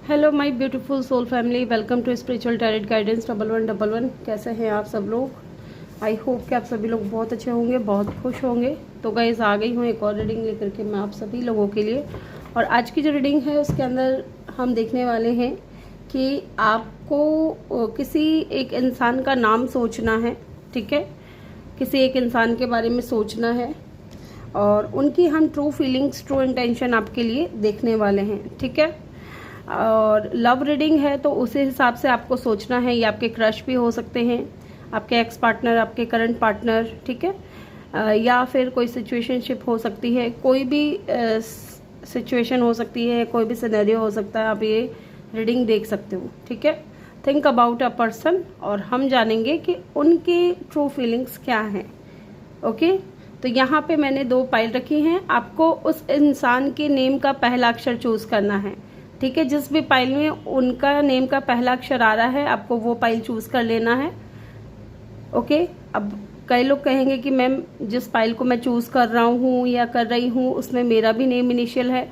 Hello my beautiful soul family, welcome to spiritual tarot guidance 1111। कैसे हैं आप सब लोग? आई होप कि आप सभी लोग बहुत अच्छे होंगे, बहुत खुश होंगे। तो गाइस, आ गई हूँ एक और रीडिंग लेकर के मैं आप सभी लोगों के लिए। और आज की जो रीडिंग है उसके अंदर हम देखने वाले हैं कि आपको किसी एक इंसान का नाम सोचना है। ठीक है, किसी एक इंसान के बारे में सोचना है और उनकी हम ट्रू फीलिंग्स, ट्रू इंटेंशन आपके लिए देखने वाले हैं। ठीक है, और लव रीडिंग है तो उसी हिसाब से आपको सोचना है। ये आपके क्रश भी हो सकते हैं, आपके एक्स पार्टनर, आपके करंट पार्टनर, ठीक है, या फिर कोई सिचुएशनशिप हो सकती है, कोई भी सिचुएशन हो सकती है, कोई भी सिनेरियो हो सकता है। आप ये रीडिंग देख सकते हो। ठीक है, थिंक अबाउट अ पर्सन और हम जानेंगे कि उनके ट्रू फीलिंग्स क्या हैं। ओके, तो यहाँ पे मैंने 2 पाइल रखी हैं। आपको उस इंसान के नेम का पहला अक्षर चूज करना है। ठीक है, जिस भी पाइल में उनका नेम का पहला अक्षर आ रहा है आपको वो पाइल चूज कर लेना है। ओके, अब कई लोग कहेंगे कि मैम जिस पाइल को मैं चूज कर रहा हूँ या कर रही हूँ उसमें मेरा भी नेम इनिशियल है,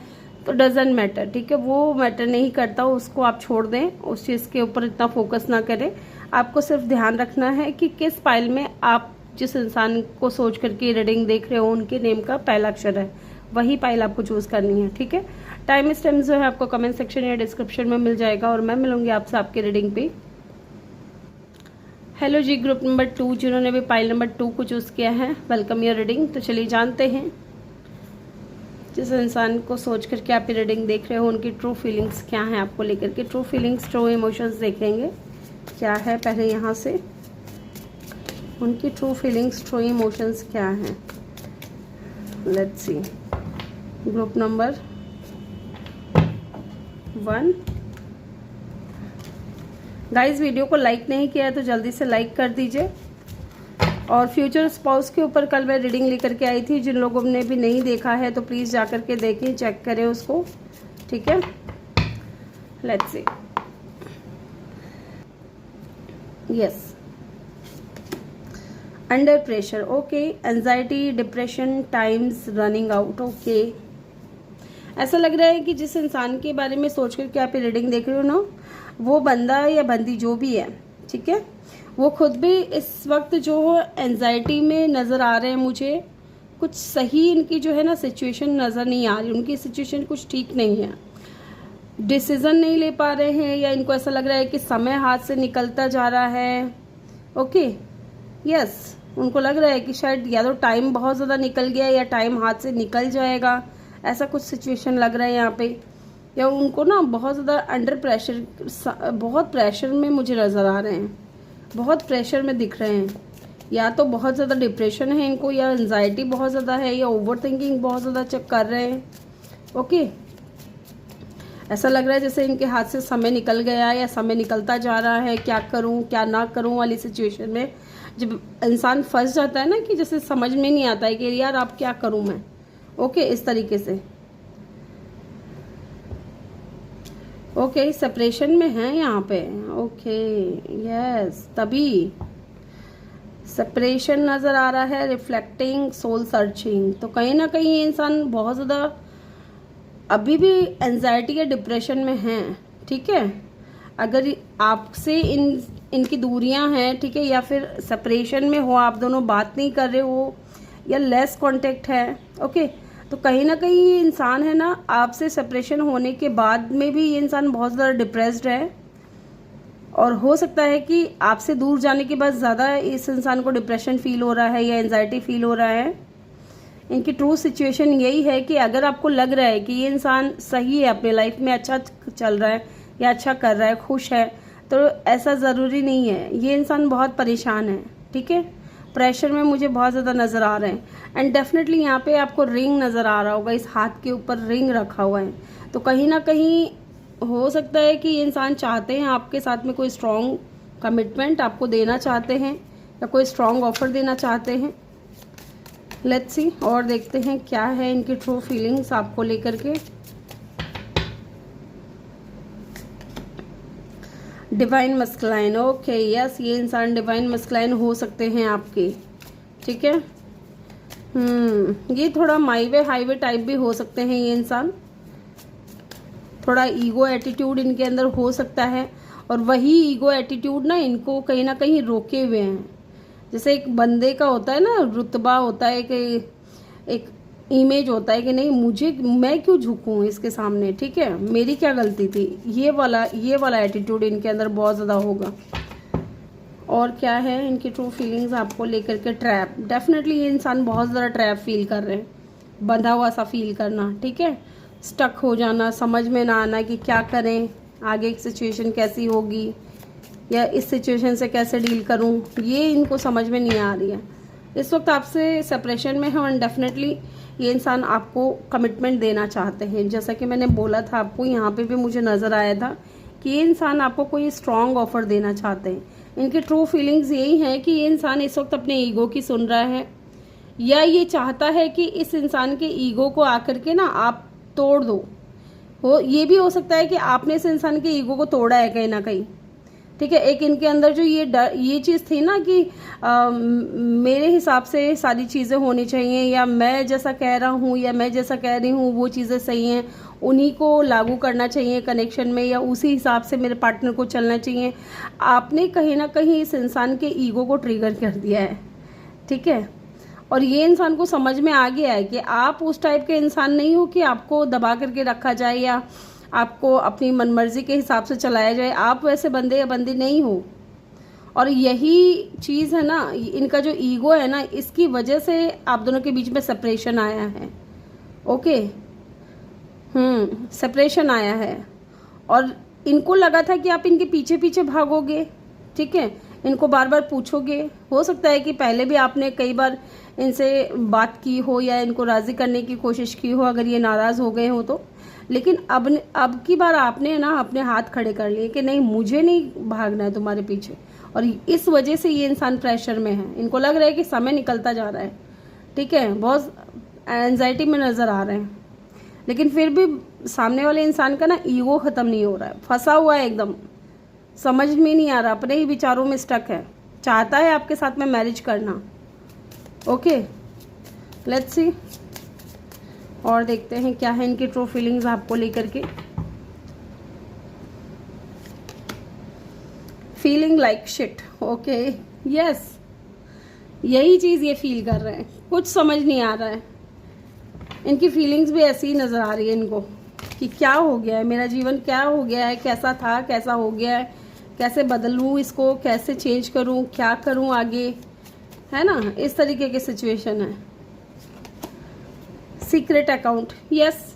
तो डजेंट मैटर। ठीक है, वो मैटर नहीं करता, उसको आप छोड़ दें, उस चीज़ के ऊपर इतना फोकस ना करें। आपको सिर्फ ध्यान रखना है कि किस पाइल में आप जिस इंसान को सोच करके रीडिंग देख रहे हो उनके नेम का पहला अक्षर है, वही पाइल आपको चूज करनी है। ठीक है, टाइम स्टैम्प जो है आपको कमेंट सेक्शन या डिस्क्रिप्शन में मिल जाएगा और मैं मिलूंगी आपसे आपके रीडिंग पे। हेलो जी, ग्रुप नंबर 2 जिन्होंने भी पाइल नंबर 2 को चूज किया है, वेलकम योर रीडिंग। तो चलिए जानते हैं जिस इंसान को सोच करके आप रीडिंग देख रहे हो उनकी ट्रू फीलिंग्स क्या है आपको लेकर के। ट्रू फीलिंग्स, ट्रू इमोशंस देखेंगे क्या है। पहले यहाँ से उनकी ट्रू फीलिंग्स, ट्रू इमोशंस क्या है। Let's see, group number 1। Guys, video को लाइक नहीं किया है तो जल्दी से लाइक कर दीजिए। और फ्यूचर स्पाउस के ऊपर कल मैं रीडिंग लेकर के आई थी, जिन लोगों ने भी नहीं देखा है तो प्लीज जाकर के देखें, चेक करें उसको। ठीक है, let's see. Yes, under pressure, okay, anxiety, depression, times running out. Okay, ऐसा लग रहा है कि जिस इंसान के बारे में सोच करके आप रीडिंग देख रहे हो ना, वो बंदा या बंदी जो भी है, ठीक है, वो खुद भी इस वक्त जो एंजाइटी में नज़र आ रहे हैं मुझे। कुछ सही इनकी जो है ना सिचुएशन नज़र नहीं आ रही, उनकी सिचुएशन कुछ ठीक नहीं है, डिसीजन नहीं ले पा रहे हैं, या इनको ऐसा लग रहा है कि समय हाथ से निकलता जा रहा है। ओके, यस, उनको लग रहा है कि शायद या तो टाइम बहुत ज़्यादा निकल गया या टाइम हाथ से निकल जाएगा, ऐसा कुछ सिचुएशन लग रहा है यहाँ पे। या उनको ना बहुत ज़्यादा अंडर प्रेशर, बहुत प्रेशर में मुझे नज़र आ रहे हैं, बहुत प्रेशर में दिख रहे हैं। या तो बहुत ज़्यादा डिप्रेशन है इनको, या एंजाइटी बहुत ज़्यादा है, या ओवर थिंकिंग बहुत ज़्यादा चेक कर रहे हैं। ओके, ऐसा लग रहा है जैसे इनके हाथ से समय निकल गया या समय निकलता जा रहा है, क्या करूं क्या ना करूं वाली सिचुएशन में जब इंसान फंस जाता है ना, कि जैसे समझ में नहीं आता है कि यार आप क्या करूं मैं। ओके, इस तरीके से। ओके, सेपरेशन में है यहाँ पे। ओके, यस, तभी सेपरेशन नजर आ रहा है, रिफ्लेक्टिंग, सोल सर्चिंग। तो कहीं ना कहीं ये इंसान बहुत ज़्यादा अभी भी एंजाइटी या डिप्रेशन में है। ठीक है, अगर आपसे इनकी दूरियां हैं, ठीक है, या फिर सेपरेशन में हो, आप दोनों बात नहीं कर रहे हो, या लेस कांटेक्ट है। ओके, तो कहीं ना कहीं ये इंसान है ना, आपसे सेपरेशन होने के बाद में भी ये इंसान बहुत ज़्यादा डिप्रेस्ड है। और हो सकता है कि आपसे दूर जाने के बाद ज़्यादा इस इंसान को डिप्रेशन फील हो रहा है या एंजाइटी फील हो रहा है। इनकी ट्रू सिचुएशन यही है कि अगर आपको लग रहा है कि ये इंसान सही है, अपने लाइफ में अच्छा चल रहा है या अच्छा कर रहा है, खुश है, तो ऐसा ज़रूरी नहीं है। ये इंसान बहुत परेशान है। ठीक है, प्रेशर में मुझे बहुत ज़्यादा नज़र आ रहे हैं। एंड डेफिनेटली यहाँ पे आपको रिंग नज़र आ रहा होगा, इस हाथ के ऊपर रिंग रखा हुआ है। तो कहीं ना कहीं हो सकता है कि ये इंसान चाहते हैं आपके साथ में कोई स्ट्रॉन्ग कमिटमेंट आपको देना चाहते हैं, या कोई स्ट्रॉन्ग ऑफर देना चाहते हैं। लेट्स सी, और देखते हैं क्या है इनकी ट्रू फीलिंग्स आपको लेकर के। डिवाइन मस्कुलाइन, ओके, यस, ये इंसान डिवाइन मस्कुलाइन हो सकते हैं आपके। ठीक है, ये थोड़ा माईवे हाईवे टाइप भी हो सकते हैं ये इंसान। थोड़ा ईगो एटीट्यूड इनके अंदर हो सकता है, और वही ईगो एटीट्यूड ना इनको कहीं ना कहीं रोके हुए हैं। जैसे एक बंदे का होता है ना, रुतबा होता है कि एक इमेज होता है कि नहीं, मैं क्यों झुकूं इसके सामने, ठीक है, मेरी क्या गलती थी, ये वाला एटीट्यूड इनके अंदर बहुत ज़्यादा होगा। और क्या है इनकी ट्रू फीलिंग्स आपको लेकर के? ट्रैप। डेफिनेटली ये इंसान बहुत ज़्यादा ट्रैप फील कर रहे हैं, बंधा हुआ सा फील करना, ठीक है, स्टक हो जाना, समझ में ना आना कि क्या करें, आगे की सिचुएशन कैसी होगी या इस सिचुएशन से कैसे डील करूं, ये इनको समझ में नहीं आ रही है। इस वक्त आपसे सेपरेशन में है, और डेफिनेटली ये इंसान आपको कमिटमेंट देना चाहते हैं। जैसा कि मैंने बोला था आपको, यहाँ पे भी मुझे नज़र आया था कि ये इंसान आपको कोई स्ट्रॉन्ग ऑफर देना चाहते हैं। इनकी ट्रू फीलिंग्स यही है कि ये इंसान इस वक्त अपने ईगो की सुन रहा है, या ये चाहता है कि इस इंसान के ईगो को आकर के ना आप तोड़ दो। ये भी हो सकता है कि आपने इस इंसान के ईगो को तोड़ा है कहीं ना कहीं, ठीक है। एक इनके अंदर जो ये चीज़ थी ना कि मेरे हिसाब से सारी चीज़ें होनी चाहिए, या मैं जैसा कह रहा हूँ या मैं जैसा कह रही हूँ वो चीज़ें सही हैं, उन्हीं को लागू करना चाहिए कनेक्शन में, या उसी हिसाब से मेरे पार्टनर को चलना चाहिए। आपने कहीं ना कहीं इस इंसान के ईगो को ट्रिगर कर दिया है, ठीक है। और ये इंसान को समझ में आ गया है कि आप उस टाइप के इंसान नहीं हो कि आपको दबा करके रखा जाए या आपको अपनी मनमर्जी के हिसाब से चलाया जाए। आप वैसे बंदे या बंदी नहीं हो। और यही चीज़ है ना, इनका जो ईगो है ना, इसकी वजह से आप दोनों के बीच में सेपरेशन आया है। ओके, सेपरेशन आया है, और इनको लगा था कि आप इनके पीछे पीछे भागोगे, ठीक है, इनको बार बार पूछोगे। हो सकता है कि पहले भी आपने कई बार इनसे बात की हो या इनको राज़ी करने की कोशिश की हो, अगर ये नाराज़ हो गए हो तो। लेकिन अब की बार आपने ना अपने हाथ खड़े कर लिए कि नहीं, मुझे नहीं भागना है तुम्हारे पीछे, और इस वजह से ये इंसान प्रेशर में है। इनको लग रहा है कि समय निकलता जा रहा है, ठीक है, बहुत एंजाइटी में नज़र आ रहे हैं। लेकिन फिर भी सामने वाले इंसान का ना ईगो ख़त्म नहीं हो रहा है, फंसा हुआ है एकदम, समझ में नहीं आ रहा, अपने ही विचारों में स्टक है, चाहता है आपके साथ में मैरिज करना। ओके, लेट्स सी, और देखते हैं क्या है इनकी ट्रू फीलिंग्स आपको लेकर के। Feeling like shit. Okay, yes, यही चीज़ ये फील कर रहे हैं, कुछ समझ नहीं आ रहा है। इनकी फीलिंग्स भी ऐसी ही नज़र आ रही है इनको कि क्या हो गया है, मेरा जीवन क्या हो गया है, कैसा था कैसा हो गया है, कैसे बदलूँ इसको, कैसे चेंज करूँ, क्या करूँ आगे, है ना, इस तरीके की सिचुएशन है। Secret account, yes.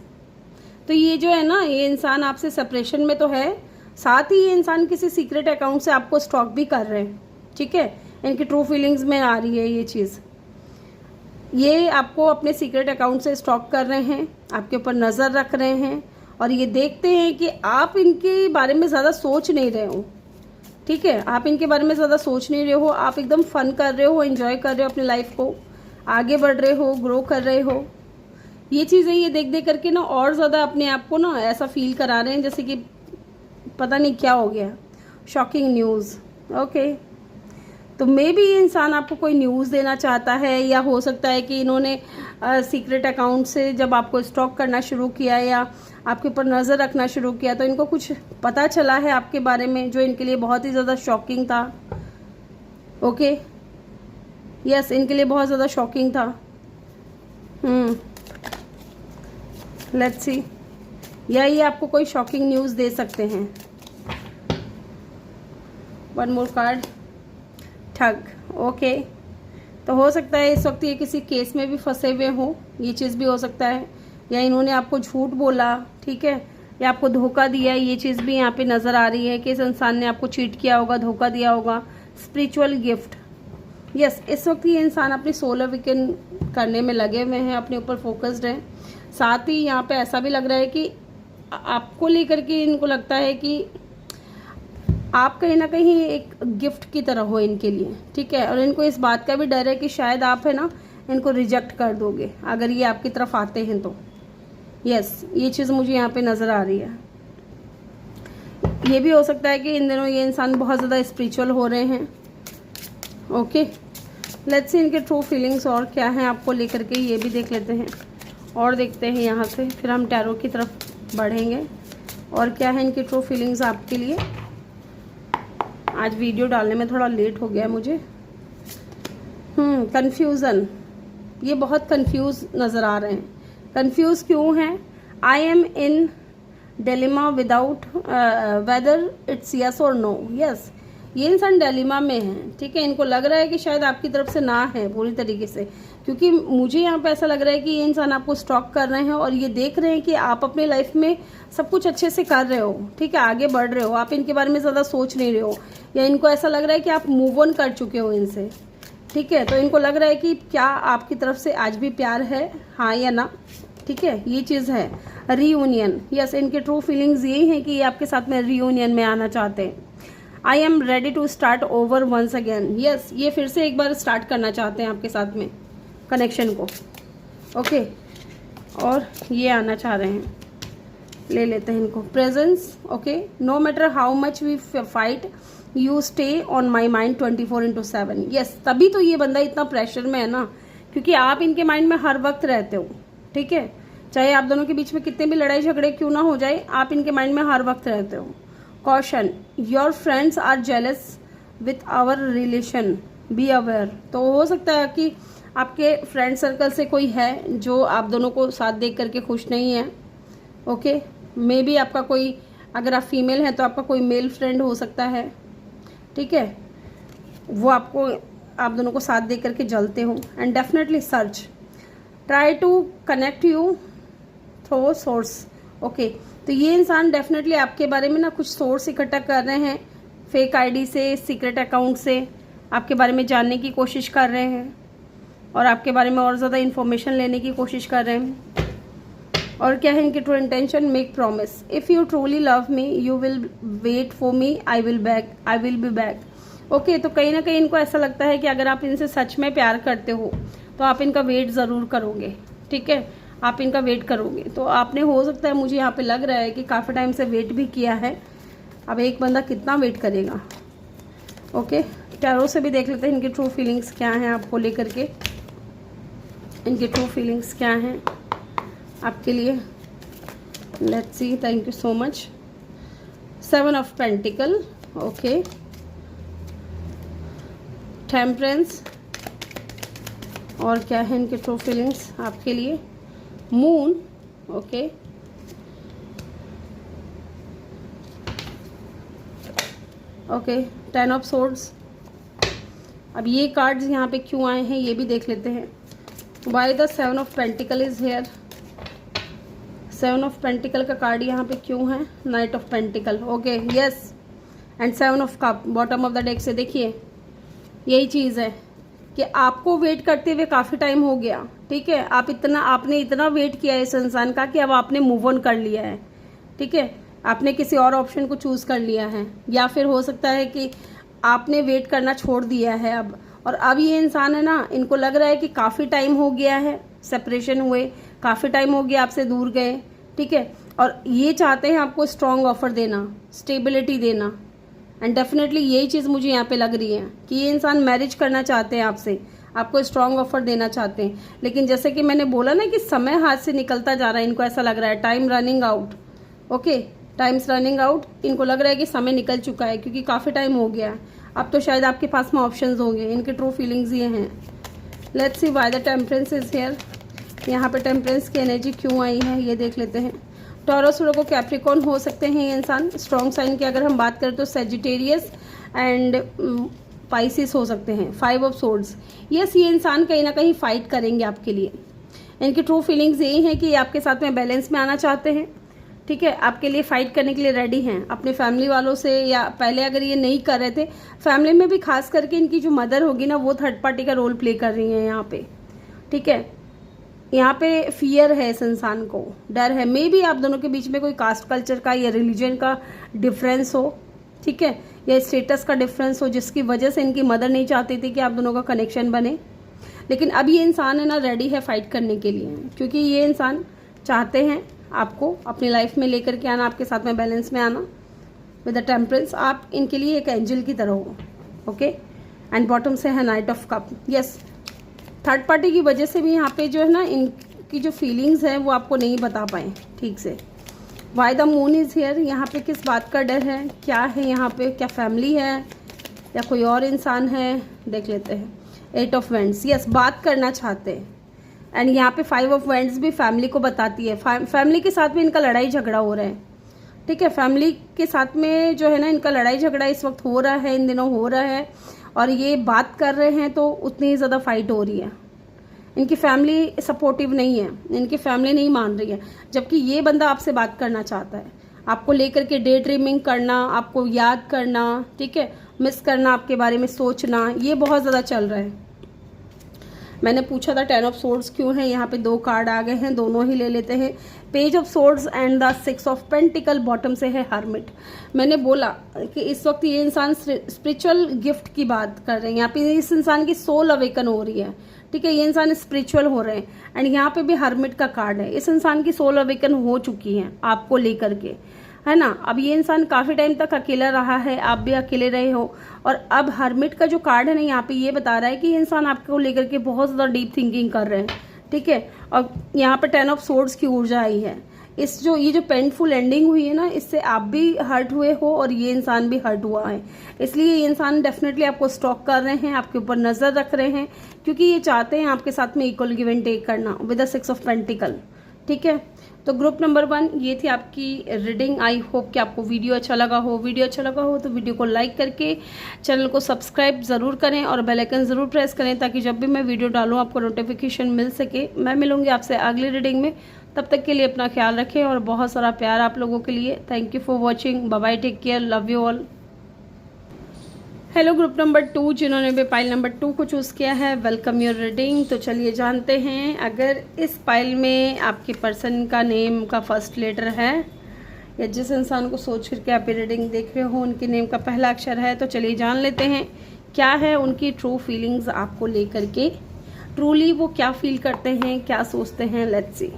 तो ये जो है ना, ये इंसान आपसे सेपरेशन में तो है, साथ ही ये इंसान किसी सीक्रेट अकाउंट से आपको स्टॉक भी कर रहे हैं, ठीक है। इनकी ट्रू फीलिंग्स में आ रही है ये चीज़, ये आपको अपने सीक्रेट अकाउंट से स्टॉक कर रहे हैं, आपके ऊपर नज़र रख रहे हैं, और ये देखते हैं कि आप इनके बारे में ज़्यादा सोच नहीं रहे हो, ठीक है, आप इनके बारे में ज़्यादा सोच नहीं रहे हो, आप एकदम फन कर रहे हो, एंजॉय कर रहे हो अपनी लाइफ को, आगे बढ़ रहे हो, ग्रो कर रहे हो। ये चीज़ें ये देख देख करके ना और ज़्यादा अपने आप को ना ऐसा फील करा रहे हैं जैसे कि पता नहीं क्या हो गया, शॉकिंग न्यूज़। ओके, तो मे बी ये इंसान आपको कोई न्यूज़ देना चाहता है, या हो सकता है कि इन्होंने सीक्रेट अकाउंट से जब आपको स्टॉक करना शुरू किया या आपके ऊपर नज़र रखना शुरू किया तो इनको कुछ पता चला है आपके बारे में जो इनके लिए बहुत ही ज़्यादा शॉकिंग था। ओके, यस, इनके लिए बहुत ज़्यादा शॉकिंग था। लेट्स सी, या ये आपको कोई शॉकिंग न्यूज़ दे सकते हैं। वन मोर कार्ड, ठग। ओके, तो हो सकता है इस वक्त ये किसी केस में भी फंसे हुए हो, ये चीज़ भी हो सकता है, या इन्होंने आपको झूठ बोला, ठीक है, या आपको धोखा दिया, ये चीज़ भी यहाँ पे नज़र आ रही है कि इस इंसान ने आपको चीट किया होगा, धोखा दिया होगा। स्पिरिचुअल गिफ्ट, यस, इस वक्त ये इंसान अपनी सोल अवेकन करने में लगे हुए हैं, अपने ऊपर फोकस्ड हैं। साथ ही यहाँ पे ऐसा भी लग रहा है कि आपको लेकर के इनको लगता है कि आप कहीं ना कहीं एक गिफ्ट की तरह हो इनके लिए, ठीक है, और इनको इस बात का भी डर है कि शायद आप है ना इनको रिजेक्ट कर दोगे अगर ये आपकी तरफ आते हैं तो। यस, ये चीज़ मुझे यहाँ पे नज़र आ रही है। ये भी हो सकता है कि इन दिनों ये इंसान बहुत ज़्यादा स्पिरिचुअल हो रहे हैं। ओके, लेट्स सी इनके ट्रू फीलिंग्स और क्या हैं आपको लेकर के, ये भी देख लेते हैं और देखते हैं यहाँ से, फिर हम टैरो की तरफ बढ़ेंगे और क्या है इनकी ट्रू फीलिंग्स आपके लिए। आज वीडियो डालने में थोड़ा लेट हो गया मुझे। कंफ्यूजन, ये बहुत कंफ्यूज नज़र आ रहे हैं। कंफ्यूज क्यों हैं? I M in dilemma without whether it's yes और नो। यस, ये इंसान डिलेमा में है, ठीक है। इनको लग रहा है कि शायद आपकी तरफ से ना है पूरी तरीके से, क्योंकि मुझे यहाँ पे ऐसा लग रहा है कि ये इंसान आपको स्टॉक कर रहे हैं और ये देख रहे हैं कि आप अपने लाइफ में सब कुछ अच्छे से कर रहे हो, ठीक है, आगे बढ़ रहे हो, आप इनके बारे में ज़्यादा सोच नहीं रहे हो, या इनको ऐसा लग रहा है कि आप मूव ऑन कर चुके हो इनसे, ठीक है। तो इनको लग रहा है कि क्या आपकी तरफ से आज भी प्यार है, हाँ या ना, ठीक है, ये चीज़ है। रीयूनियन, यस, इनके ट्रू फीलिंग्स यही हैं कि ये आपके साथ में रीयूनियन में आना चाहते हैं। I am ready to start over once again. Yes, ये फिर से एक बार स्टार्ट करना चाहते हैं आपके साथ में कनेक्शन को, ओके। और ये आना चाह रहे हैं, ले लेते हैं इनको। Presence, okay. No matter how much we fight you stay on my mind 24/7। Yes, तभी तो ये बंदा इतना प्रेशर में है ना, क्योंकि आप इनके माइंड में हर वक्त रहते हो, ठीक है। चाहे आप दोनों के बीच में कितने भी लड़ाई झगड़े क्यों ना हो जाए, आप इनके माइंड में हर वक्त रहते हो। Caution, your friends are jealous with our relation, be aware. तो हो सकता है कि आपके फ्रेंड सर्कल से कोई है जो आप दोनों को साथ देख करके खुश नहीं है, ओके। मे बी आपका कोई, अगर आप फीमेल हैं तो आपका कोई मेल फ्रेंड हो सकता है, ठीक है, वो आपको, आप दोनों को साथ देख करके जलते हो। And definitely search, try to connect you through source, okay. तो ये इंसान डेफिनेटली आपके बारे में ना कुछ सोर्स इकट्ठा कर रहे हैं, फेक आईडी से, सीक्रेट अकाउंट से आपके बारे में जानने की कोशिश कर रहे हैं और आपके बारे में और ज़्यादा इन्फॉर्मेशन लेने की कोशिश कर रहे हैं। और क्या है इनकी true intention? Make promise, if you truly love me you will wait for me, I will be back. Okay, तो कहीं ना कहीं इनको ऐसा लगता है कि अगर आप इनसे सच में प्यार करते हो तो आप इनका वेट ज़रूर करोगे, ठीक है, आप इनका वेट करोगे। तो आपने, हो सकता है, मुझे यहाँ पे लग रहा है कि काफ़ी टाइम से वेट भी किया है। अब एक बंदा कितना वेट करेगा, ओके। टैरो से भी देख लेते हैं इनकी ट्रू फीलिंग्स क्या हैं आपको लेकर के, इनकी ट्रू फीलिंग्स क्या हैं आपके लिए। Let's see, thank you so much. 7 of pentacle, okay. Temperance, और क्या है इनके ट्रू फीलिंग्स आपके लिए। Moon, okay. Okay, 10 of swords. अब ये कार्ड्स यहाँ पे क्यों आए हैं ये भी देख लेते हैं। Why the 7 of pentacle is here. 7 of pentacle का कार्ड यहाँ पे क्यों है। Night of pentacle, okay, yes. And 7 of cup bottom of the deck से। देखिए यही चीज़ है कि आपको वेट करते हुए काफ़ी टाइम हो गया, ठीक है। आपने इतना वेट किया है इस इंसान का कि अब आपने मूव ऑन कर लिया है, ठीक है, आपने किसी और ऑप्शन को चूज़ कर लिया है, या फिर हो सकता है कि आपने वेट करना छोड़ दिया है अब। और अब ये इंसान है ना, इनको लग रहा है कि काफ़ी टाइम हो गया है सेपरेशन हुए, काफ़ी टाइम हो गया आपसे दूर गए, ठीक है, और ये चाहते हैं आपको स्ट्रॉन्ग ऑफर देना, स्टेबिलिटी देना। एंड डेफिनेटली यही चीज़ मुझे यहाँ पे लग रही है कि ये इंसान मैरिज करना चाहते हैं आपसे, आपको स्ट्रॉन्ग ऑफर देना चाहते हैं। लेकिन जैसे कि मैंने बोला ना कि समय हाथ से निकलता जा रहा है, इनको ऐसा लग रहा है time running out, okay, times running out. इनको लग रहा है कि समय निकल चुका है क्योंकि काफ़ी टाइम हो गया है, अब तो शायद आपके पास में ऑप्शंस होंगे। इनके ट्रू फीलिंग्स ये हैं। Let's see why the temperance is here. यहाँ पे टेम्परेंस की एनर्जी क्यों आई है ये देख लेते हैं। टॉरस, वर्गो, कैप्रिकॉर्न हो सकते हैं ये इंसान। स्ट्रॉन्ग साइन की अगर हम बात करें तो सेजिटेरियस एंड पाइसिस हो सकते हैं। 5 ऑफ सोर्ड्स, यस, ये इंसान कहीं ना कहीं फाइट करेंगे आपके लिए। इनकी ट्रू फीलिंग्स यही हैं कि ये आपके साथ में बैलेंस में आना चाहते हैं, ठीक है, आपके लिए फाइट करने के लिए रेडी हैं अपने फैमिली वालों से, या पहले अगर ये नहीं कर रहे थे फैमिली में भी, खास करके इनकी जो मदर होगी ना वो थर्ड पार्टी का रोल प्ले कर रही है यहाँ पे, ठीक है। यहाँ पे फियर है इस इंसान को, डर है। मे बी आप दोनों के बीच में कोई कास्ट कल्चर का या रिलीजन का डिफरेंस हो, ठीक है, या स्टेटस का डिफरेंस हो, जिसकी वजह से इनकी मदर नहीं चाहती थी कि आप दोनों का कनेक्शन बने। लेकिन अब ये इंसान है ना रेडी है फाइट करने के लिए, क्योंकि ये इंसान चाहते हैं आपको अपनी लाइफ में लेकर के आना, आपके साथ में बैलेंस में आना विद द टेम्परेंस। आप इनके लिए एक एंजल की तरह हो, ओके। एंड बॉटम से है night of cup, yes. Third party की वजह से भी यहाँ पे जो है ना इनकी जो फीलिंग्स हैं वो आपको नहीं बता पाए ठीक से, why the moon is here, यहाँ पे किस बात का डर है, क्या है यहाँ पे, क्या फैमिली है या कोई और इंसान है, देख लेते हैं। 8 ऑफ वेंड्स, यस बात करना चाहते हैं। एंड यहाँ पे 5 ऑफ वेंड्स भी फैमिली को बताती है, फैमिली के साथ में इनका लड़ाई झगड़ा हो रहा है, ठीक है। फैमिली के साथ में जो है ना इनका लड़ाई झगड़ा इस वक्त हो रहा है, इन दिनों हो रहा है, और ये बात कर रहे हैं तो उतनी ही ज़्यादा फाइट हो रही है। इनकी फैमिली सपोर्टिव नहीं है, इनकी फैमिली नहीं मान रही है, जबकि ये बंदा आपसे बात करना चाहता है, आपको लेकर के डे ड्रीमिंग करना, आपको याद करना, ठीक है, मिस करना, आपके बारे में सोचना, ये बहुत ज़्यादा चल रहा है। मैंने पूछा था 10 ऑफ सोर्ड्स क्यों है, यहाँ पे 2 कार्ड आ गए हैं, दोनों ही ले लेते हैं। Page of swords and the 6 of pentacle, bottom से है हर्मिट। मैंने बोला कि इस वक्त ये इंसान स्पिरिचुअल गिफ्ट की बात कर रहे हैं, यहाँ पे इस इंसान की सोल अवेकन हो रही है, ठीक है, ये इंसान स्पिरिचुअल हो रहे हैं। एंड यहाँ पे भी हर्मिट का कार्ड है, इस इंसान की सोल अवेकन हो चुकी है आपको लेकर के, है ना। अब ये इंसान काफ़ी टाइम तक अकेला रहा है, आप भी अकेले रहे हो, और अब हर्मिट का जो कार्ड है ना यहाँ पे ये बता रहा है कि ये इंसान आपको लेकर के बहुत ज़्यादा डीप थिंकिंग कर रहे हैं, ठीक है। और यहाँ पे 10 ऑफ सोर्ड्स की ऊर्जा आई है। ये जो पेनफुल एंडिंग हुई है ना, इससे आप भी हर्ट हुए हो और ये इंसान भी हर्ट हुआ है, इसलिए ये इंसान डेफिनेटली आपको स्टॉक कर रहे हैं, आपके ऊपर नज़र रख रहे हैं, क्योंकि ये चाहते हैं आपके साथ में इक्वल गिव एंड टेक करना विद द 6 ऑफ पेंटिकल, ठीक है। तो ग्रुप नंबर 1 ये थी आपकी रीडिंग। आई होप कि आपको वीडियो अच्छा लगा हो। वीडियो अच्छा लगा हो तो वीडियो को लाइक करके चैनल को सब्सक्राइब ज़रूर करें और बेल आइकन ज़रूर प्रेस करें, ताकि जब भी मैं वीडियो डालूँ आपको नोटिफिकेशन मिल सके। मैं मिलूंगी आपसे अगली रीडिंग में, तब तक के लिए अपना ख्याल रखें और बहुत सारा प्यार आप लोगों के लिए। Thank you for watching, bye bye, take care, love you all. Hello group number 2 जिन्होंने भी पाइल नंबर 2 को चूज़ किया है, वेलकम योर रीडिंग। तो चलिए जानते हैं, अगर इस पाइल में आपके पर्सन का नेम का फर्स्ट लेटर है या जिस इंसान को सोच करके आप ये रीडिंग देख रहे हो उनके नेम का पहला अक्षर है, तो चलिए जान लेते हैं क्या है उनकी ट्रू फीलिंग्स आपको लेकर के। ट्रूली वो क्या फील करते हैं, क्या सोचते हैं, let's see.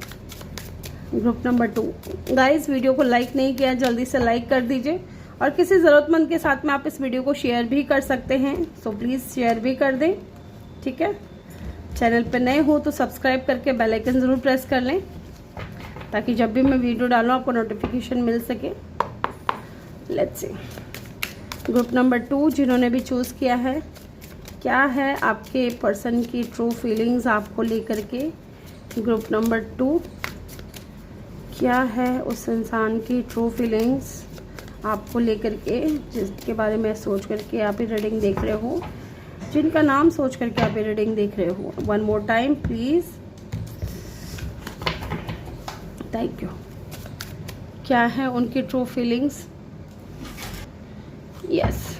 Group number 2 guys, video को लाइक नहीं किया जल्दी से लाइक कर दीजिए, और किसी ज़रूरतमंद के साथ में आप इस वीडियो को शेयर भी कर सकते हैं, सो प्लीज़ शेयर भी कर दें, ठीक है। चैनल पर नए हो तो सब्सक्राइब करके बेल आइकन ज़रूर प्रेस कर लें, ताकि जब भी मैं वीडियो डालूँ आपको नोटिफिकेशन मिल सके। लेट्स सी, ग्रुप नंबर 2 जिन्होंने भी चूज़ किया है, क्या है आपके पर्सन की ट्रू फीलिंग्स आपको लेकर के। ग्रुप नंबर 2, क्या है उस इंसान की ट्रू फीलिंग्स आपको लेकर के, जिसके बारे में सोच करके आप ये रीडिंग देख रहे हो, जिनका नाम सोच करके आप ये रीडिंग देख रहे हो। One more time please, thank you. क्या है उनकी true feelings, yes.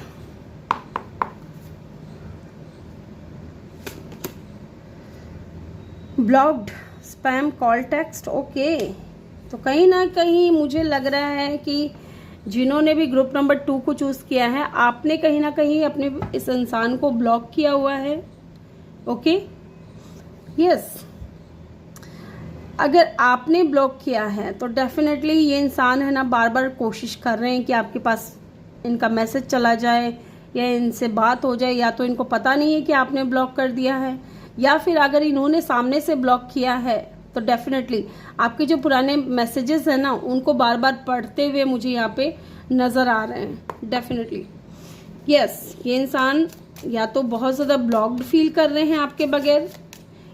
Blocked, spam call text, okay. तो कहीं ना कहीं मुझे लग रहा है कि जिन्होंने भी ग्रुप नंबर 2 को चूज़ किया है, आपने कहीं ना कहीं अपने इस इंसान को ब्लॉक किया हुआ है, ओके, यस। अगर आपने ब्लॉक किया है तो डेफिनेटली ये इंसान है ना बार बार कोशिश कर रहे हैं कि आपके पास इनका मैसेज चला जाए या इनसे बात हो जाए, या तो इनको पता नहीं है कि आपने ब्लॉक कर दिया है, या फिर अगर इन्होंने सामने से ब्लॉक किया है तो डेफिनेटली आपके जो पुराने मैसेजेस हैं ना उनको बार बार पढ़ते हुए मुझे यहाँ पे नज़र आ रहे हैं, डेफिनेटली यस। ये इंसान या तो बहुत ज़्यादा ब्लॉक्ड फील कर रहे हैं आपके बगैर,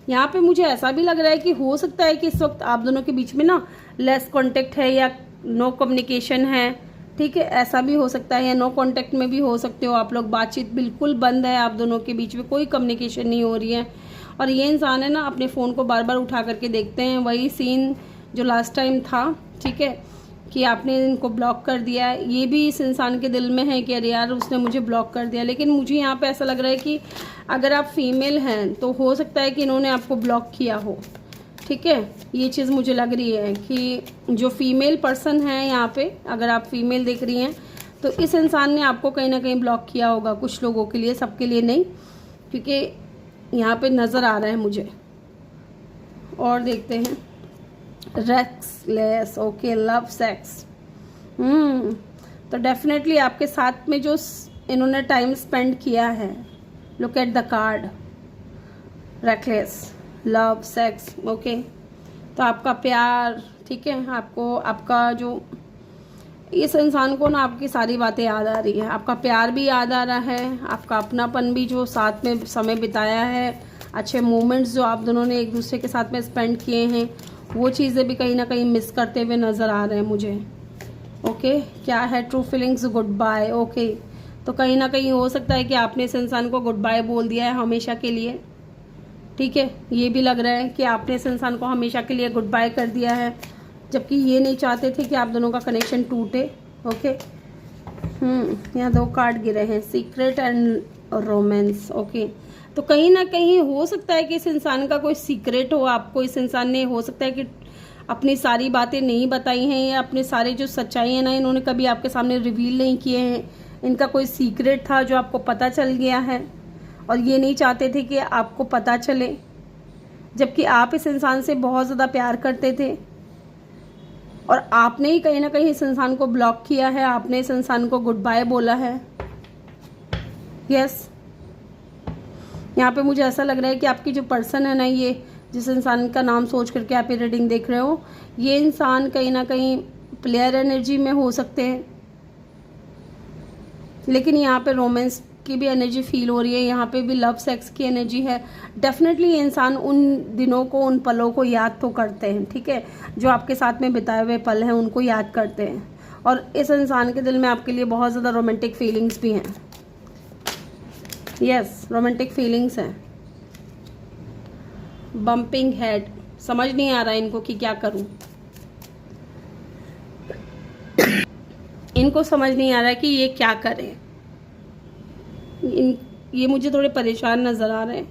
यहाँ पे मुझे ऐसा भी लग रहा है कि हो सकता है कि इस वक्त आप दोनों के बीच में ना लेस कांटेक्ट है या नो कम्युनिकेशन है, ठीक है, ऐसा भी हो सकता है, या नो कांटेक्ट में भी हो सकते हो आप लोग, बातचीत बिल्कुल बंद है आप दोनों के बीच में, कोई कम्युनिकेशन नहीं हो रही है। और ये इंसान है ना अपने फ़ोन को बार बार उठा करके देखते हैं, वही सीन जो लास्ट टाइम था, ठीक है, कि आपने इनको ब्लॉक कर दिया है। ये भी इस इंसान के दिल में है कि अरे यार उसने मुझे ब्लॉक कर दिया। लेकिन मुझे यहाँ पे ऐसा लग रहा है कि अगर आप फीमेल हैं तो हो सकता है कि इन्होंने आपको ब्लॉक किया हो, ठीक है। ये चीज़ मुझे लग रही है कि जो फीमेल पर्सन है यहाँ पे, अगर आप फीमेल देख रही हैं तो इस इंसान ने आपको कहीं ना कहीं ब्लॉक किया होगा, कुछ लोगों के लिए, सबके लिए नहीं, क्योंकि यहाँ पे नज़र आ रहा है मुझे। और देखते हैं, रेक्सलेस, ओके, लव सेक्स, तो डेफिनेटली आपके साथ में जो इन्होंने टाइम स्पेंड किया है, look at the card, reckless, love sex, okay. तो आपका प्यार, ठीक है, आपको आपका जो इस इंसान को ना आपकी सारी बातें याद आ रही है, आपका प्यार भी याद आ रहा है, आपका अपनापन भी, जो साथ में समय बिताया है, अच्छे मोमेंट्स जो आप दोनों ने एक दूसरे के साथ में स्पेंड किए हैं, वो चीज़ें भी कहीं ना कहीं मिस करते हुए नज़र आ रहे हैं मुझे। ओके, क्या है true feelings, good bye. Okay, तो कहीं ना कहीं हो सकता है कि आपने इस इंसान को गुड बाय बोल दिया है हमेशा के लिए। ठीक है, ये भी लग रहा है कि आपने इस इंसान को हमेशा के लिए गुड बाय कर दिया है, जबकि ये नहीं चाहते थे कि आप दोनों का कनेक्शन टूटे। ओके, यहाँ 2 कार्ड गिरे हैं, सीक्रेट एंड रोमांस। ओके, तो कहीं ना कहीं हो सकता है कि इस इंसान का कोई सीक्रेट हो आपको। इस इंसान ने हो सकता है कि अपनी सारी बातें नहीं बताई हैं, या अपने सारे जो सच्चाई है ना इन्होंने कभी आपके सामने रिवील नहीं किए हैं। इनका कोई सीक्रेट था जो आपको पता चल गया है, और ये नहीं चाहते थे कि आपको पता चले, जबकि आप इस इंसान से बहुत ज़्यादा प्यार करते थे, और आपने ही कहीं ना कहीं इस इंसान को ब्लॉक किया है, आपने इस इंसान को गुड बाय बोला है। यस, यहाँ पे मुझे ऐसा लग रहा है कि आपकी जो पर्सन है ना, ये जिस इंसान का नाम सोच करके आप ये रीडिंग देख रहे हो, ये इंसान कहीं ना कहीं प्लेयर एनर्जी में हो सकते हैं, लेकिन यहाँ पे रोमांस की भी एनर्जी फील हो रही है, यहाँ पे भी लव सेक्स की एनर्जी है। डेफिनेटली ये इंसान उन दिनों को, उन पलों को याद तो करते हैं, ठीक है, जो आपके साथ में बिताए हुए पल हैं उनको याद करते हैं, और इस इंसान के दिल में आपके लिए बहुत ज़्यादा रोमांटिक फीलिंग्स भी हैं। यस, रोमांटिक फीलिंग्स हैं। बम्पिंग हेड, समझ नहीं आ रहा है इनको कि क्या करूं। इनको समझ नहीं आ रहा है कि ये क्या करें। ये मुझे थोड़े परेशान नजर आ रहे हैं।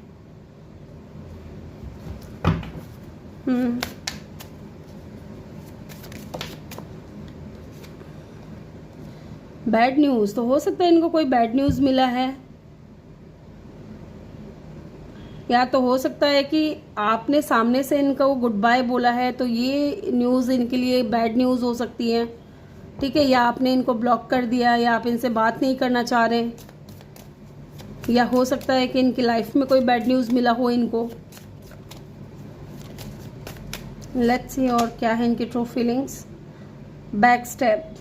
बैड न्यूज़, तो हो सकता है इनको कोई बैड न्यूज़ मिला है, या तो हो सकता है कि आपने सामने से इनका वो गुड बाय बोला है, तो ये न्यूज़ इनके लिए बैड न्यूज़ हो सकती है। ठीक है, या आपने इनको ब्लॉक कर दिया, या आप इनसे बात नहीं करना चाह रहे, या हो सकता है कि इनकी लाइफ में कोई बैड न्यूज़ मिला हो इनको। लेट्स सी और क्या है इनकी true feelings. Back step,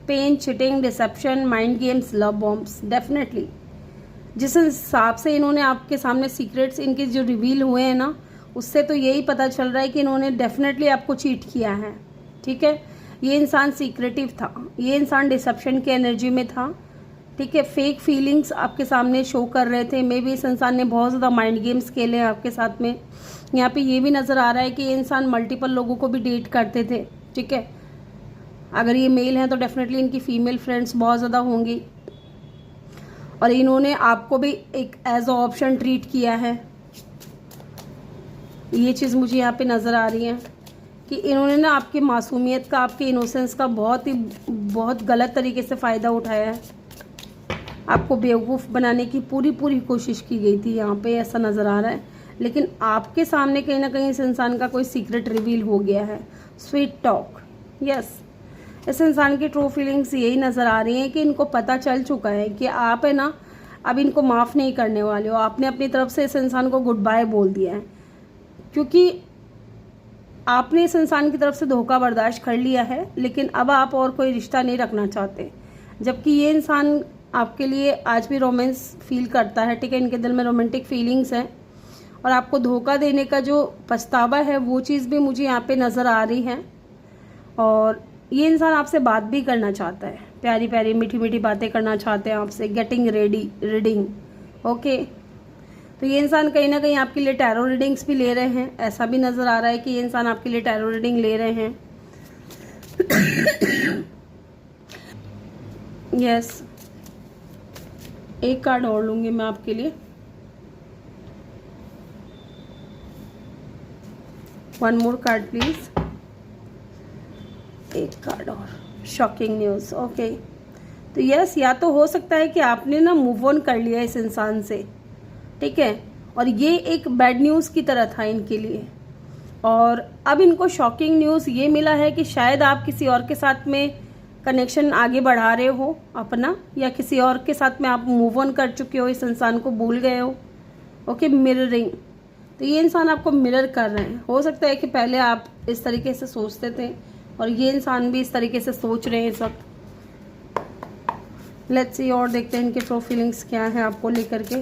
pain, cheating, deception, mind games, love bombs. Definitely जिस हिसाब से इन्होंने आपके सामने सीक्रेट्स इनके जो रिवील हुए हैं ना, उससे तो यही पता चल रहा है कि इन्होंने डेफिनेटली आपको चीट किया है। ठीक है, ये इंसान सीक्रेटिव था, ये इंसान डिसेप्शन की एनर्जी में था। ठीक है, फेक फीलिंग्स आपके सामने शो कर रहे थे। मे बी इस इंसान ने बहुत ज़्यादा माइंड गेम्स खेले हैं आपके साथ में। यहाँ पे ये भी नज़र आ रहा है कि ये इंसान मल्टीपल लोगों को भी डेट करते थे। ठीक है, अगर ये मेल हैं तो डेफिनेटली इनकी फीमेल फ्रेंड्स बहुत ज़्यादा होंगी, और इन्होंने आपको भी एक एज अ ऑप्शन ट्रीट किया है। ये चीज़ मुझे यहाँ पे नज़र आ रही है कि इन्होंने ना आपकी मासूमियत का, आपके इनोसेंस का बहुत गलत तरीके से फ़ायदा उठाया है। आपको बेवकूफ़ बनाने की पूरी कोशिश की गई थी, यहाँ पे ऐसा नज़र आ रहा है। लेकिन आपके सामने कहीं ना कहीं इस इंसान का कोई सीक्रेट रिवील हो गया है। स्वीट टॉक, यस, इस इंसान की ट्रू फीलिंग्स यही नज़र आ रही हैं कि इनको पता चल चुका है कि आप है ना अब इनको माफ़ नहीं करने वाले हो। आपने अपनी तरफ से इस इंसान को गुड बाय बोल दिया है, क्योंकि आपने इस इंसान की तरफ से धोखा बर्दाश्त कर लिया है, लेकिन अब आप और कोई रिश्ता नहीं रखना चाहते। जबकि ये इंसान आपके लिए आज भी रोमांस फील करता है। ठीक है, इनके दिल में रोमांटिक फीलिंग्स हैं, और आपको धोखा देने का जो पछतावा है वो चीज़ भी मुझे यहाँ पे नज़र आ रही है। और ये इंसान आपसे बात भी करना चाहता है, प्यारी प्यारी मीठी मीठी बातें करना चाहते हैं आपसे। गेटिंग रेडी रीडिंग, ओके, तो ये इंसान कहीं ना कहीं आपके लिए टैरो रीडिंग्स भी ले रहे हैं। ऐसा भी नज़र आ रहा है कि ये इंसान आपके लिए टैरो रीडिंग ले रहे हैं। यस, एक कार्ड और लूंगी मैं आपके लिए। One more card please. एक कार्ड और, शॉकिंग न्यूज़। ओके, तो यस, या तो हो सकता है कि आपने ना मूव ऑन कर लिया इस इंसान से। ठीक है, और ये एक बैड न्यूज़ की तरह था इनके लिए, और अब इनको शॉकिंग न्यूज़ ये मिला है कि शायद आप किसी और के साथ में कनेक्शन आगे बढ़ा रहे हो अपना, या किसी और के साथ में आप मूव ऑन कर चुके हो, इस इंसान को भूल गए हो। ओके, मिररिंग, तो ये इंसान आपको मिरर कर रहे हैं। हो सकता है कि पहले आप इस तरीके से सोचते थे और ये इंसान भी इस तरीके से सोच रहे हैं इस वक्त। लेट्स सी और देखते हैं इनके ट्रू फीलिंग्स क्या है आपको लेकर के।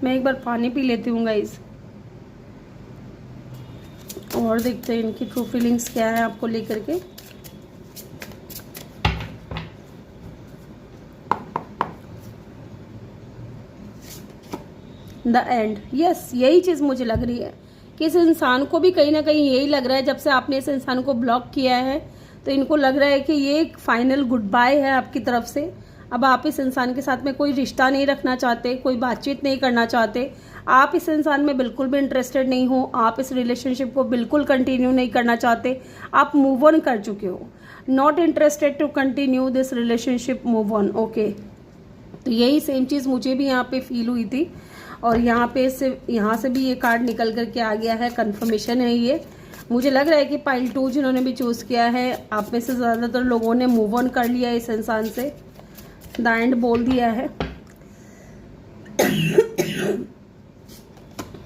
मैं एक बार पानी पी लेती हूँ गाइस, और देखते हैं इनकी ट्रू फीलिंग्स क्या है आपको लेकर के। द एंड, यस, यही चीज़ मुझे लग रही है कि इस इंसान को भी कहीं ना कहीं यही लग रहा है, जब से आपने इस इंसान को ब्लॉक किया है तो इनको लग रहा है कि ये एक फाइनल गुड बाय है आपकी तरफ से। अब आप इस इंसान के साथ में कोई रिश्ता नहीं रखना चाहते, कोई बातचीत नहीं करना चाहते, आप इस इंसान में बिल्कुल भी इंटरेस्टेड नहीं हो, आप इस रिलेशनशिप को बिल्कुल कंटिन्यू नहीं करना चाहते, आप मूव ऑन कर चुके हो, not interested to continue this relationship, move on. Okay, तो यही सेम चीज़ मुझे भी यहाँ पे फील हुई थी, और यहाँ से भी ये कार्ड निकल करके आ गया है, कंफर्मेशन है ये। मुझे लग रहा है कि पाइल 2 जिन्होंने भी चूज़ किया है, आप में से ज़्यादातर लोगों ने मूव ऑन कर लिया है इस इंसान से, द एंड बोल दिया है।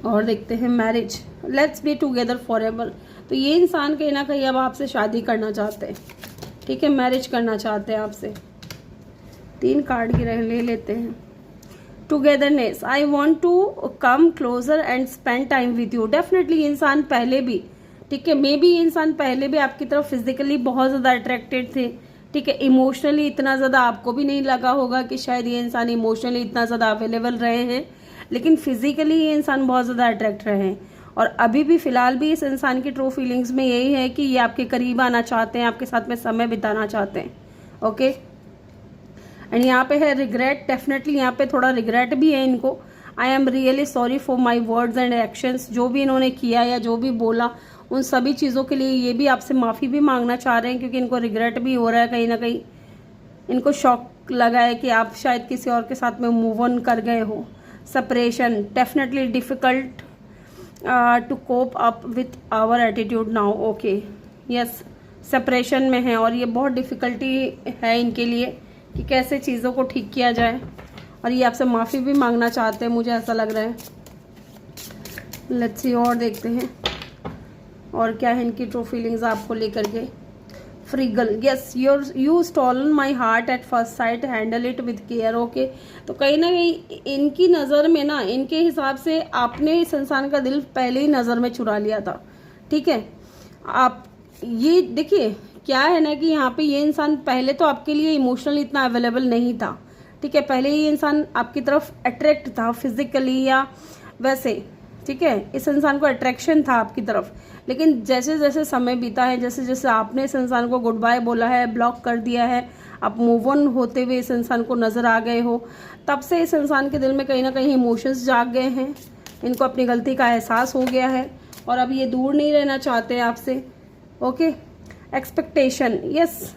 और देखते हैं marriage, let's be together for ever. तो ये इंसान कहीं ना कहीं अब आपसे शादी करना चाहते हैं, ठीक है, मैरिज करना चाहते हैं आपसे। 3 कार्ड की ले लेते हैं। Togetherness, I want to come closer and spend time with you. Definitely इंसान पहले भी, ठीक है, मे बी इंसान पहले भी आपकी तरफ फिजिकली बहुत ज़्यादा अट्रैक्टेड थे, ठीक है, इमोशनली इतना ज़्यादा आपको भी नहीं लगा होगा कि शायद ये इंसान इमोशनली इतना ज़्यादा अवेलेबल रहे हैं, लेकिन फिजिकली ये इंसान बहुत ज़्यादा अट्रैक्ट रहे हैं। और अभी भी फ़िलहाल भी इस इंसान की ट्रू फीलिंग्स में यही है कि ये आपके करीब आना चाहते हैं, आपके साथ में समय बिताना चाहते हैं। ओके, एंड यहाँ पे है रिग्रेट, डेफिनेटली यहाँ पे थोड़ा रिग्रेट भी है इनको। I am really sorry for my words and actions, जो भी इन्होंने किया या जो भी बोला उन सभी चीज़ों के लिए ये भी आपसे माफ़ी भी मांगना चाह रहे हैं, क्योंकि इनको रिग्रेट भी हो रहा है कहीं ना कहीं। इनको शॉक लगा है कि आप शायद किसी और के साथ में मूव ऑन कर गए हो। Separation, definitely difficult to cope up with our attitude now. Okay, yes, separation में है और ये बहुत डिफ़िकल्टी है इनके लिए कि कैसे चीज़ों को ठीक किया जाए, और ये आपसे माफ़ी भी मांगना चाहते हैं, मुझे ऐसा लग रहा है। लेट्स सी और देखते हैं और क्या है इनकी ट्रू फीलिंग्स आपको लेकर के। फ्रीगल, yes, you stolen my heart at first sight, handle it with care. Okay, तो कहीं ना कहीं इनकी नज़र में ना, इनके हिसाब से आपने इस इंसान का दिल पहले ही नज़र में चुरा लिया था, ठीक है। आप ये देखिए क्या है ना कि यहाँ पे ये इंसान पहले तो आपके लिए इमोशनली इतना अवेलेबल नहीं था, ठीक है, पहले ये इंसान आपकी तरफ अट्रैक्ट था फिजिकली या वैसे, ठीक है, इस इंसान को अट्रैक्शन था आपकी तरफ। लेकिन जैसे जैसे समय बीता है, जैसे जैसे आपने इस इंसान को गुड बाय बोला है, ब्लॉक कर दिया है, आप मूव ऑन होते हुए इस इंसान को नज़र आ गए हो, तब से इस इंसान के दिल में कहीं ना कहीं इमोशंस जाग गए हैं, इनको अपनी गलती का एहसास हो गया है और अब ये दूर नहीं रहना चाहते हैं आपसे। Okay, expectation, yes,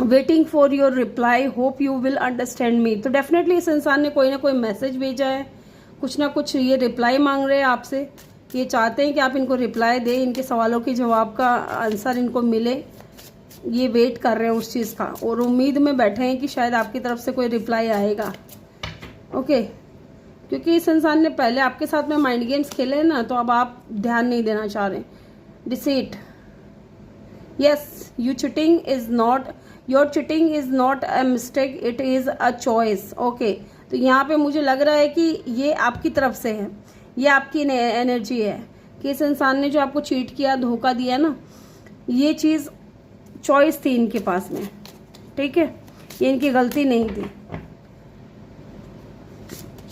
waiting for your reply, hope you will understand me. तो डेफिनेटली इस इंसान ने कोई ना कोई मैसेज भेजा है, कुछ ना कुछ ये रिप्लाई मांग रहे हैं आपसे, ये चाहते हैं कि आप इनको रिप्लाई दें, इनके सवालों के जवाब का आंसर इनको मिले, ये वेट कर रहे हैं उस चीज़ का और उम्मीद में बैठे हैं कि शायद आपकी तरफ से कोई रिप्लाई आएगा। ओके, क्योंकि इस इंसान ने पहले आपके साथ में माइंड गेम्स खेले हैं ना, तो अब आप ध्यान नहीं देना चाह रहे। Deceit, yes, your cheating is not a mistake, it is a choice. Okay, तो यहाँ पे मुझे लग रहा है कि ये आपकी तरफ से है, ये आपकी एनर्जी है कि इस इंसान ने जो आपको चीट किया, धोखा दिया ना, ये चीज़ चॉइस थी इनके पास में, ठीक है, ये इनकी गलती नहीं थी।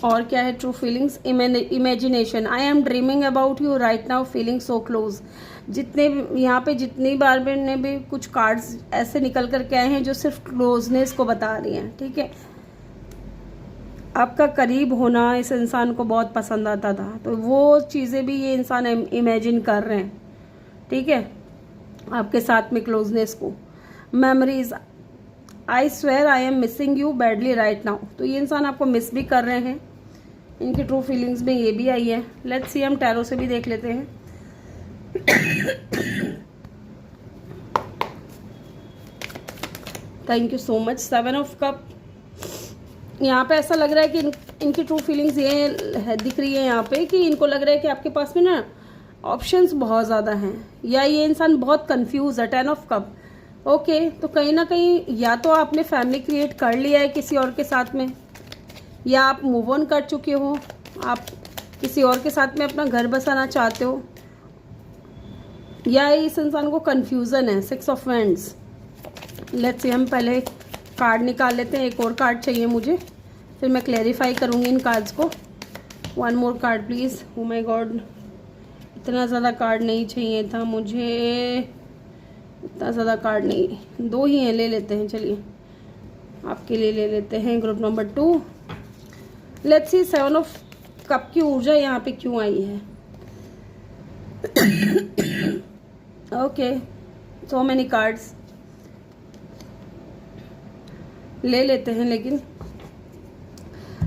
और क्या है true feelings, imagination, I am dreaming about you right now, feeling so close. जितने यहाँ पे जितनी बार मैंने भी कुछ कार्ड्स ऐसे निकल कर के आए हैं जो सिर्फ क्लोजनेस को बता रही हैं, ठीक है, आपका करीब होना इस इंसान को बहुत पसंद आता था, तो वो चीज़ें भी ये इंसान इमेजिन कर रहे हैं, ठीक है, आपके साथ में क्लोजनेस को। Memories, I swear I am missing you badly right now. तो ये इंसान आपको मिस भी कर रहे हैं, इनकी ट्रू फीलिंग्स में ये भी आई है। लेट्स सी, हम टैरो से भी देख लेते हैं। Thank you so much. 7 of cup, यहाँ पे ऐसा लग रहा है कि इनकी ट्रू फीलिंग्स ये दिख रही है यहाँ पे कि इनको लग रहा है कि आपके पास में ना ऑप्शंस बहुत ज़्यादा हैं, या ये इंसान बहुत कंफ्यूज है। 10 ऑफ कप। ओके, तो कहीं ना कहीं या तो आपने फैमिली क्रिएट कर लिया है किसी और के साथ में, या आप मूव ऑन कर चुके हो, आप किसी और के साथ में अपना घर बसाना चाहते हो, या इस इंसान को कंफ्यूजन है। 6 ऑफ वैंड्स। लेट्स सी, हम पहले कार्ड निकाल लेते हैं। एक और कार्ड चाहिए मुझे, फिर मैं क्लैरिफाई करूँगी इन कार्ड्स को। 1 more card please. Oh my god, इतना ज़्यादा कार्ड नहीं चाहिए था मुझे, इतना ज़्यादा कार्ड नहीं, 2 ही हैं, ले लेते हैं। चलिए आपके लिए ले लेते हैं group number 2। Let's see 7 of cup की ऊर्जा यहाँ पे क्यों आई है। ओके, सो मेनी कार्ड्स ले लेते हैं। लेकिन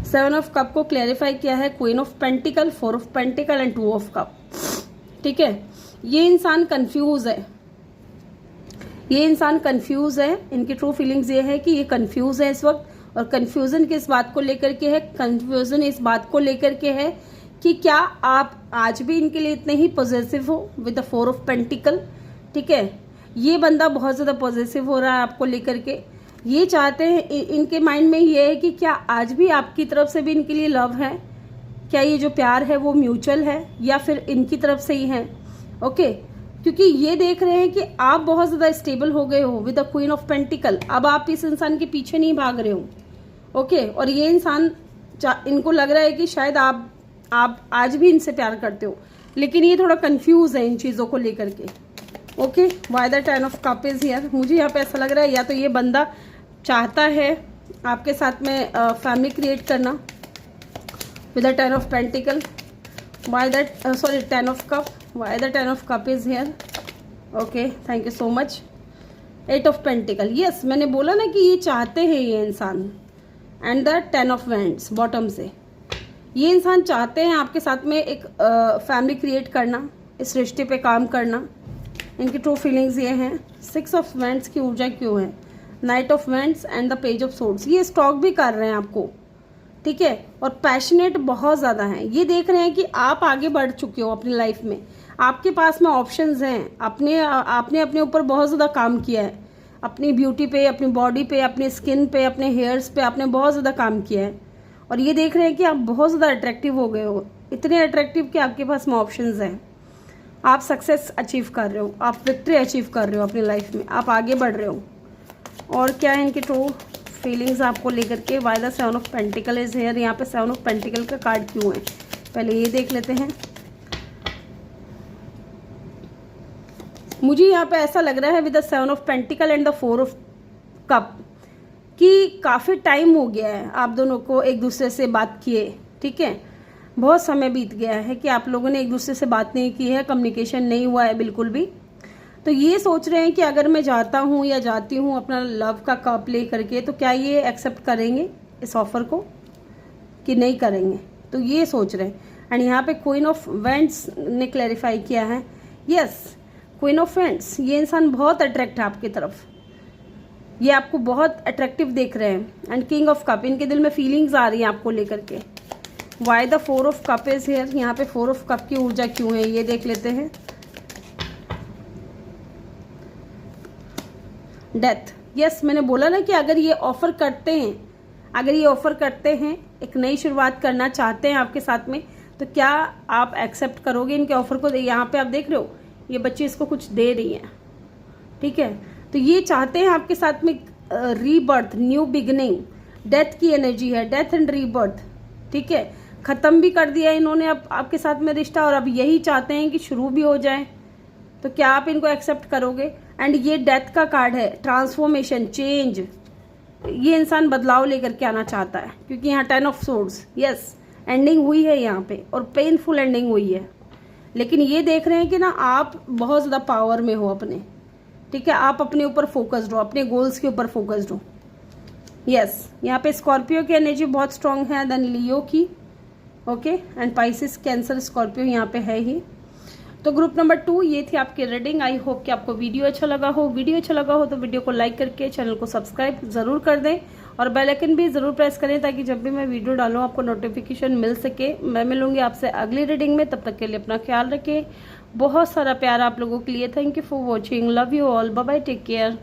7 ऑफ कप को क्लैरिफाई किया है queen of pentacle, 4 of pentacle and 2 of cup. ठीक है, ये इंसान कंफ्यूज है, ये इंसान कंफ्यूज है। इनकी ट्रू फीलिंग्स ये है कि ये कंफ्यूज है इस वक्त, और कंफ्यूजन किस बात को लेकर के है, कंफ्यूजन इस बात को लेकर के है कि क्या आप आज भी इनके लिए इतने ही पॉजिटिव हो विद द 4 ऑफ पेंटिकल। ठीक है, ये बंदा बहुत ज़्यादा पॉजिटिव हो रहा है आपको लेकर के। ये चाहते हैं, इनके माइंड में ये है कि क्या आज भी आपकी तरफ से भी इनके लिए लव है, क्या ये जो प्यार है वो म्यूचुअल है, या फिर इनकी तरफ से ही है। ओके, क्योंकि ये देख रहे हैं कि आप बहुत ज़्यादा स्टेबल हो गए हो with the queen of pentacle. अब आप इस इंसान के पीछे नहीं भाग रहे हो। ओके, और ये इंसान इनको लग रहा है कि शायद आप आज भी इनसे प्यार करते हो, लेकिन ये थोड़ा कंफ्यूज है इन चीज़ों को लेकर के। Okay, why the 10 of cup is here. मुझे यहाँ पे ऐसा लग रहा है या तो ये बंदा चाहता है आपके साथ में फैमिली क्रिएट करना with the 10 of pentacle. Why that, sorry 10 of cup, why the 10 of cup is here. Okay, thank you so much. 8 of pentacle. Yes, मैंने बोला ना कि ये चाहते हैं ये इंसान। And the 10 of wands bottom से। ये इंसान चाहते हैं आपके साथ में एक फैमिली क्रिएट करना, इस रिश्ते पे काम करना। इनकी ट्रू फीलिंग्स ये हैं। 6 ऑफ वैंड्स की ऊर्जा क्यों है, night of wands and the page of swords. ये स्टॉक भी कर रहे हैं आपको, ठीक है, और पैशनेट बहुत ज़्यादा हैं। ये देख रहे हैं कि आप आगे बढ़ चुके हो अपनी लाइफ में, आपके पास में ऑप्शंस हैं। आपने अपने ऊपर बहुत ज़्यादा काम किया है, अपनी ब्यूटी पे, अपनी बॉडी पे, अपनी स्किन पे, अपने हेयर्स पे आपने बहुत ज़्यादा काम किया है। और ये देख रहे हैं कि आप बहुत ज़्यादा अट्रैक्टिव हो गए हो, इतने अट्रैक्टिव कि आपके पास में ऑप्शंस हैं। आप सक्सेस अचीव कर रहे हो, आप विक्ट्री अचीव कर रहे हो अपनी लाइफ में, आप आगे बढ़ रहे हो। और क्या है इनकी ट्रू फीलिंग्स आपको लेकर के। Why the 7 of pentacle is here. यहाँ पे 7 ऑफ पेंटिकल का कार्ड क्यों है, पहले ये देख लेते हैं। मुझे यहाँ पे ऐसा लग रहा है with the 7 of pentacle and the 4 of cup कि काफ़ी टाइम हो गया है आप दोनों को एक दूसरे से बात किए। ठीक है, बहुत समय बीत गया है कि आप लोगों ने एक दूसरे से बात नहीं की है, कम्युनिकेशन नहीं हुआ है बिल्कुल भी। तो ये सोच रहे हैं कि अगर मैं जाता हूँ या जाती हूँ अपना लव का कप ले करके, तो क्या ये एक्सेप्ट करेंगे इस ऑफर को कि नहीं करेंगे। तो ये सोच रहे हैं। एंड यहाँ पे क्वीन ऑफ वैंड्स ने क्लैरिफाई किया है। यस, क्वीन ऑफ वैंड्स, ये इंसान बहुत अट्रैक्ट है आपकी तरफ, ये आपको बहुत अट्रैक्टिव देख रहे हैं। एंड किंग ऑफ कप, इनके दिल में फीलिंग्स आ रही हैं आपको लेकर के। Why the 4 of cup is here. यहाँ पे 4 ऑफ कप की ऊर्जा क्यों है ये देख लेते हैं। डेथ। यस, मैंने बोला ना कि अगर ये ऑफर करते हैं, अगर ये ऑफर करते हैं, एक नई शुरुआत करना चाहते हैं आपके साथ में, तो क्या आप एक्सेप्ट करोगे इनके ऑफर को। यहाँ पे आप देख रहे हो ये बच्ची इसको कुछ दे रही है। ठीक है, तो ये चाहते हैं आपके साथ में रीबर्थ, न्यू बिगिनिंग। डेथ की एनर्जी है, डेथ एंड रीबर्थ। ठीक है, खत्म भी कर दिया इन्होंने अब आपके साथ में रिश्ता, और अब यही चाहते हैं कि शुरू भी हो जाए। तो क्या आप इनको एक्सेप्ट करोगे। एंड ये डेथ का कार्ड है, ट्रांसफॉर्मेशन, चेंज। ये इंसान बदलाव लेकर के आना चाहता है, क्योंकि यहाँ 10 ऑफ सोर्ड्स। यस, एंडिंग हुई है यहाँ पे, और पेनफुल एंडिंग हुई है। लेकिन ये देख रहे हैं कि ना आप बहुत ज़्यादा पावर में हो अपने। ठीक है, आप अपने ऊपर फोकस्ड हो, अपने गोल्स के ऊपर फोकस्ड हो। यस, यहाँ पे स्कॉर्पियो की एनर्जी बहुत स्ट्रांग है, देन लियो की। Okay, and Pisces, cancer, Scorpio यहाँ पे है ही। तो ग्रुप नंबर 2 ये थी आपकी रीडिंग। आई होप कि आपको वीडियो अच्छा लगा हो। वीडियो अच्छा लगा हो तो वीडियो को लाइक करके चैनल को सब्सक्राइब ज़रूर कर दें, और बेल आइकन भी ज़रूर प्रेस करें ताकि जब भी मैं वीडियो डालूँ आपको नोटिफिकेशन मिल सके। मैं मिलूंगी आपसे अगली रीडिंग में, तब तक के लिए अपना ख्याल रखें। बहुत सारा प्यार आप लोगों के लिए। Thank you for watching. Love you all. Bye bye, take care.